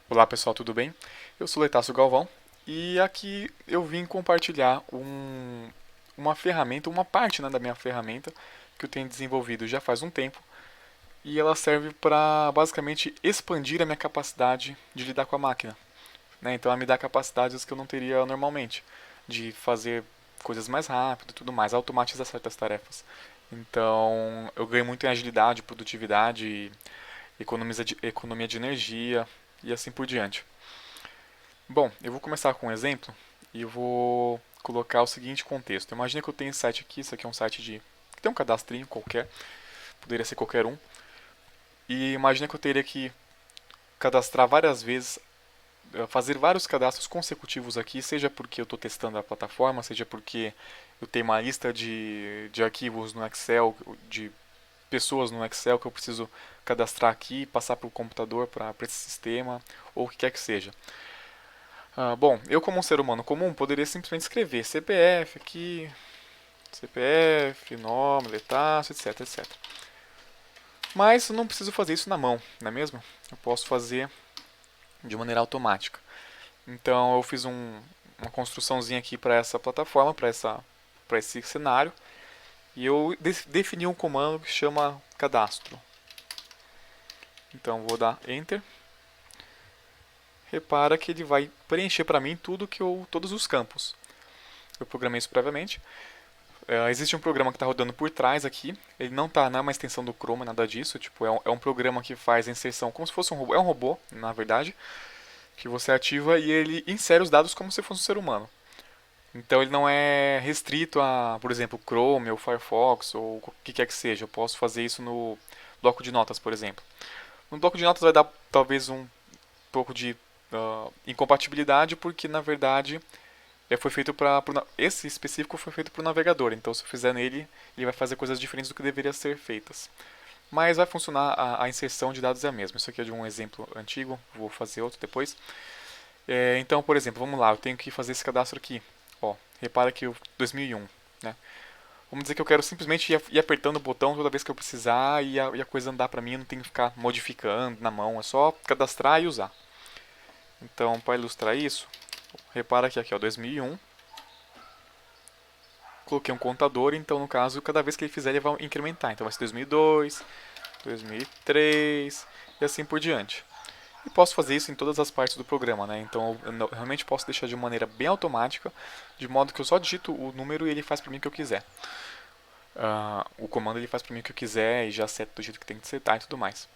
Olá pessoal, tudo bem? Eu sou Letácio Galvão e aqui eu vim compartilhar uma ferramenta, uma parte, né, da minha ferramenta que eu tenho desenvolvido já faz um tempo e ela serve para basicamente expandir a minha capacidade de lidar com a máquina, né? Então ela me dá capacidades que eu não teria normalmente, de fazer coisas mais rápido e tudo mais, automatizar certas tarefas. Então eu ganho muito em agilidade, produtividade, economia de energia e assim por diante. Bom, eu vou começar com um exemplo e eu vou colocar o seguinte contexto. Imagina que eu tenho esse site aqui, isso aqui é um site que tem um cadastrinho qualquer, poderia ser qualquer um, e imagina que eu teria que cadastrar várias vezes, fazer vários cadastros consecutivos aqui, seja porque eu estou testando a plataforma, seja porque eu tenho uma lista de arquivos no Excel, de pessoas no Excel que eu preciso cadastrar aqui, passar para o computador, para esse sistema, ou o que quer que seja. Bom, eu como um ser humano comum poderia simplesmente escrever CPF aqui, CPF, nome, letácio, etc, etc. Mas eu não preciso fazer isso na mão, não é mesmo? Eu posso fazer de maneira automática. Então eu fiz uma construçãozinha aqui para essa plataforma, para esse cenário, e eu defini um comando que chama cadastro. Então vou dar Enter. Repara que ele vai preencher para mim todos os campos. Eu programei isso previamente. Existe um programa que está rodando por trás aqui. Ele não é uma extensão do Chrome, nada disso. Tipo, é um programa que faz a inserção como se fosse um robô. É um robô, na verdade, que você ativa e ele insere os dados como se fosse um ser humano. Então ele não é restrito a, por exemplo, Chrome ou Firefox ou o que quer que seja. Eu posso fazer isso no bloco de notas, por exemplo. No bloco de notas vai dar talvez um pouco de incompatibilidade, porque na verdade foi feito para esse específico foi feito para o navegador. Então se eu fizer nele, ele vai fazer coisas diferentes do que deveria ser feitas. Mas vai funcionar, a inserção de dados é a mesma. Isso aqui é de um exemplo antigo, vou fazer outro depois. Então, por exemplo, vamos lá, eu tenho que fazer esse cadastro aqui. Ó, repara que o 2001, né? Vamos dizer que eu quero simplesmente ir apertando o botão toda vez que eu precisar e a coisa andar para mim, eu não tenho que ficar modificando na mão, é só cadastrar e usar. Então, para ilustrar isso, repara que aqui é o 2001. Coloquei um contador, então no caso, cada vez que ele fizer, ele vai incrementar. Então vai ser 2002, 2003 e assim por diante. E posso fazer isso em todas as partes do programa, né? Então eu realmente posso deixar de maneira bem automática, de modo que eu só digito o número e ele faz para mim o que eu quiser. O comando ele faz para mim o que eu quiser e já seta do jeito que tem que setar e tudo mais.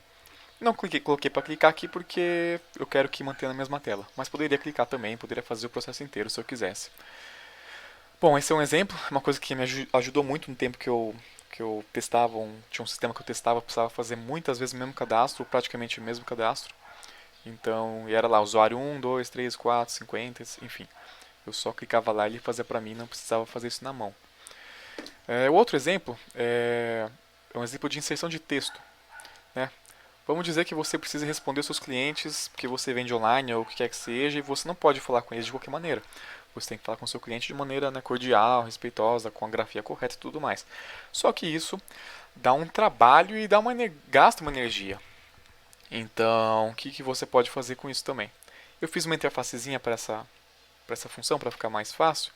Não coloquei para clicar aqui porque eu quero que mantenha na mesma tela, mas poderia clicar também, poderia fazer o processo inteiro se eu quisesse. Bom, esse é um exemplo, uma coisa que me ajudou muito no tempo que eu testava, tinha um sistema que eu testava, precisava fazer muitas vezes o mesmo cadastro, praticamente o mesmo cadastro. Então, e era lá, usuário 1, 2, 3, 4, 50, enfim. Eu só clicava lá e ele fazia para mim, não precisava fazer isso na mão. O outro exemplo é um exemplo de inserção de texto, né? Vamos dizer que você precisa responder aos seus clientes que você vende online ou o que quer que seja e você não pode falar com eles de qualquer maneira. Você tem que falar com o seu cliente de maneira, né, cordial, respeitosa, com a grafia correta e tudo mais. Só que isso dá um trabalho e gasta uma energia. Então, o que você pode fazer com isso também? Eu fiz uma interfacezinha para essa função, para ficar mais fácil,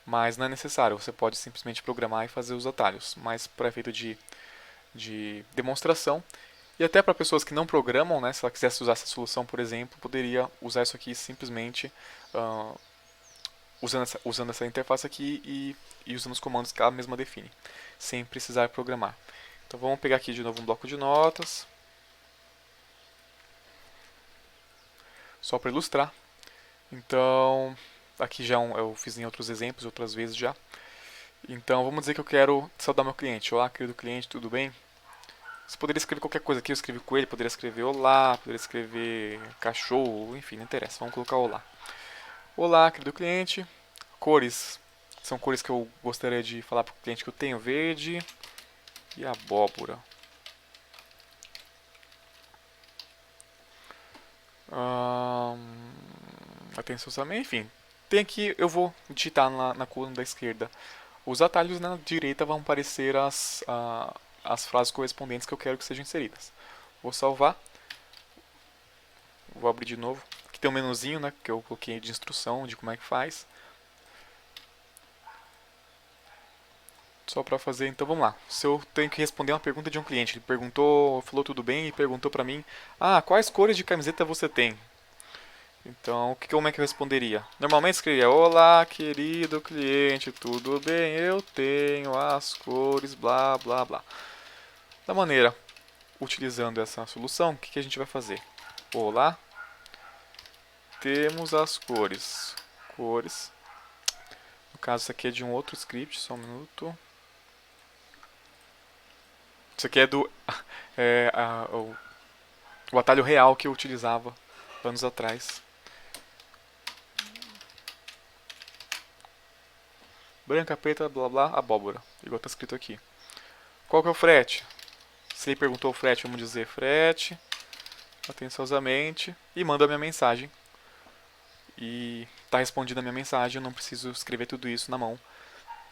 mas não é necessário. Você pode simplesmente programar e fazer os atalhos. Mas para efeito de demonstração, e até para pessoas que não programam, né, se ela quisesse usar essa solução, por exemplo, poderia usar isso aqui simplesmente uh, usando essa interface aqui e usando os comandos que ela mesma define, sem precisar programar. Então vamos pegar aqui de novo um bloco de notas, só para ilustrar. Então, aqui já eu fiz em outros exemplos, outras vezes já. Então vamos dizer que eu quero saudar meu cliente. Olá, querido cliente, tudo bem? Você poderia escrever qualquer coisa aqui, eu escrevi com ele, poderia escrever olá, poderia escrever cachorro, enfim, não interessa, vamos colocar olá. Olá, querido cliente. Cores. São cores que eu gostaria de falar para o cliente que eu tenho: verde e abóbora. Atenção também, enfim. Tem aqui, eu vou digitar na coluna da esquerda. Os atalhos na direita vão aparecer as frases correspondentes que eu quero que sejam inseridas. Vou salvar. Vou abrir de novo. Aqui tem um menuzinho, né, que eu coloquei de instrução de como é que faz. Só para fazer, então vamos lá. Se eu tenho que responder uma pergunta de um cliente, ele perguntou, falou tudo bem e perguntou para mim: "Ah, quais cores de camiseta você tem?" Então, como é que eu responderia? Normalmente escreveria: "Olá, querido cliente, tudo bem? Eu tenho as cores blá blá blá." Da maneira, utilizando essa solução, o que a gente vai fazer? Olá, temos as cores. Cores. No caso, isso aqui é de um outro script, só um minuto. Isso aqui é do o atalho real que eu utilizava anos atrás. Branca, preta, blá blá, abóbora. Igual está escrito aqui. Qual que é o frete? Se ele perguntou o frete, vamos dizer frete, atenciosamente, e manda a minha mensagem. E está respondida a minha mensagem, eu não preciso escrever tudo isso na mão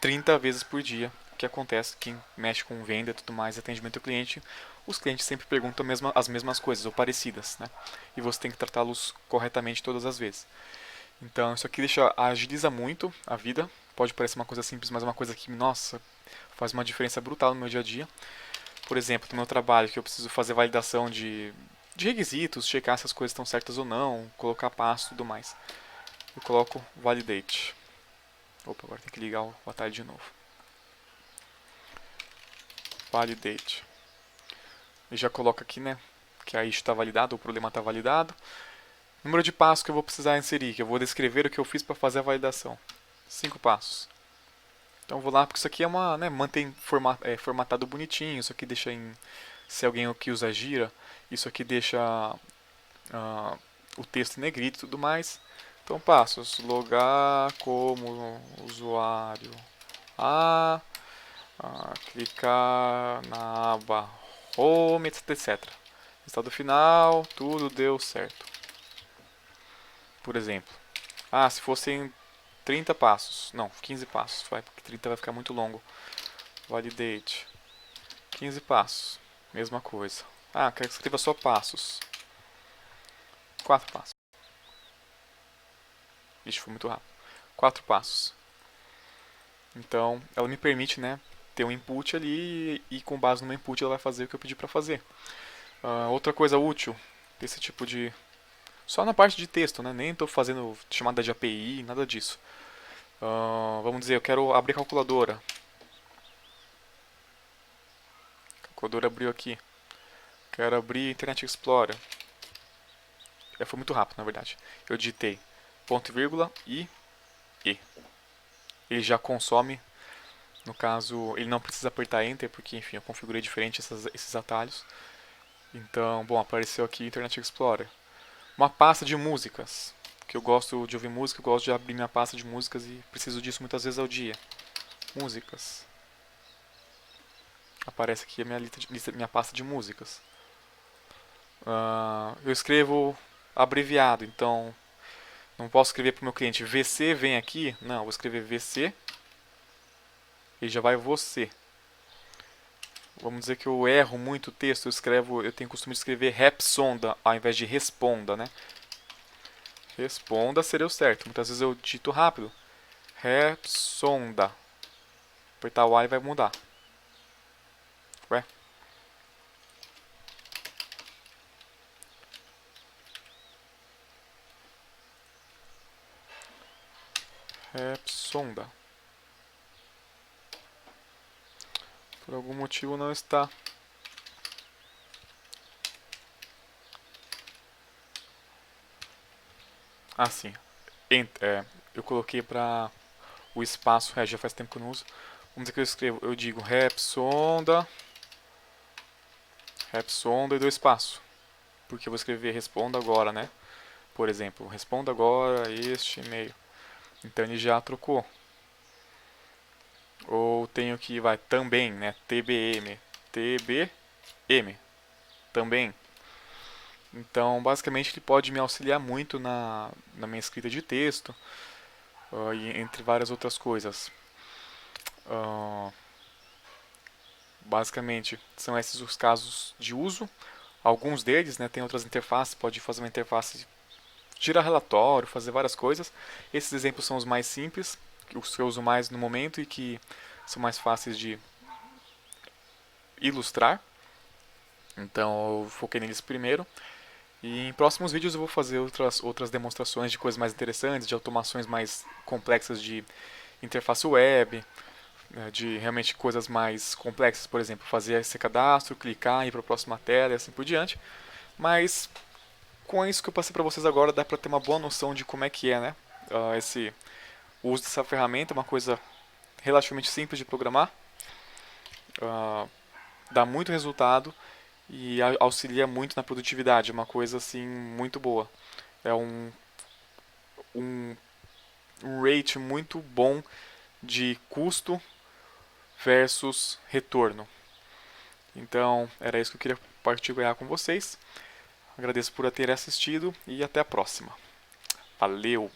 30 vezes por dia. O que acontece, quem mexe com venda e tudo mais, atendimento ao cliente, os clientes sempre perguntam as mesmas coisas, ou parecidas, né? E você tem que tratá-los corretamente todas as vezes. Então, isso aqui agiliza muito a vida. Pode parecer uma coisa simples, mas é uma coisa que, nossa, faz uma diferença brutal no meu dia a dia. Por exemplo, no meu trabalho, que eu preciso fazer validação de requisitos, checar se as coisas estão certas ou não, colocar passo e tudo mais. Eu coloco validate. Opa, agora tem que ligar o atalho de novo. Validate. E já coloca aqui, né, que a issue está validada, o problema está validado. Número de passos que eu vou precisar inserir, que eu vou descrever o que eu fiz para fazer a validação. 5 passos. Então eu vou lá, porque isso aqui é uma, né, mantém formatado bonitinho, isso aqui deixa em, se alguém aqui usa gira, isso aqui deixa o texto em negrito e tudo mais. Então passos, logar como usuário clicar na aba home, etc. Resultado final, tudo deu certo. Por exemplo, se fossem 30 passos, não, 15 passos, porque 30 vai ficar muito longo. Validate, 15 passos, mesma coisa. Quero que escreva só passos. 4 passos. Ixi, foi muito rápido. 4 passos. Então, ela me permite, né, ter um input ali e com base no meu input ela vai fazer o que eu pedi para fazer. Outra coisa útil desse tipo de... Só na parte de texto, né? Nem estou fazendo chamada de API, nada disso. Vamos dizer, eu quero abrir a calculadora. A calculadora abriu aqui. Quero abrir Internet Explorer. Foi muito rápido, na verdade. Eu digitei ponto e vírgula e. Ele já consome. No caso, ele não precisa apertar Enter, porque, enfim, eu configurei diferente esses atalhos. Então, bom, apareceu aqui Internet Explorer. Uma pasta de músicas, que eu gosto de ouvir música, eu gosto de abrir minha pasta de músicas e preciso disso muitas vezes ao dia. Músicas. Aparece aqui a minha pasta de músicas. Eu escrevo abreviado, então não posso escrever para o meu cliente VC vem aqui. Não, vou escrever VC e já vai você. Vamos dizer que eu erro muito o texto, eu tenho o costume de escrever Repsonda ao invés de responda, né? Responda seria o certo. Muitas vezes eu digito rápido. Repsonda. Apertar o A e vai mudar. Ué? Repsonda. Por algum motivo não está. Sim. Eu coloquei para o espaço, já faz tempo que eu não uso. Vamos dizer que eu digo Repsonda e dou espaço. Porque eu vou escrever responda agora, né? Por exemplo, responda agora este e-mail. Então ele já trocou. Ou tenho que, também, né? TBM. Também. Então, basicamente, ele pode me auxiliar muito na minha escrita de texto, e entre várias outras coisas. Basicamente, são esses os casos de uso. alguns deles, né, tem outras interfaces, pode fazer uma interface, tirar relatório, fazer várias coisas. Esses exemplos são os mais simples, os que eu uso mais no momento e que são mais fáceis de ilustrar. Então eu foquei neles primeiro. E em próximos vídeos eu vou fazer outras demonstrações de coisas mais interessantes, de automações mais complexas de interface web, de realmente coisas mais complexas, por exemplo, fazer esse cadastro, clicar, ir para a próxima tela e assim por diante. Mas com isso que eu passei para vocês agora, dá para ter uma boa noção de como é que é, né? O uso dessa ferramenta, é uma coisa relativamente simples de programar, dá muito resultado e auxilia muito na produtividade, é uma coisa assim muito boa. É um, um rate muito bom de custo versus retorno. Então, era isso que eu queria partilhar com vocês. Agradeço por ter assistido e até a próxima. Valeu!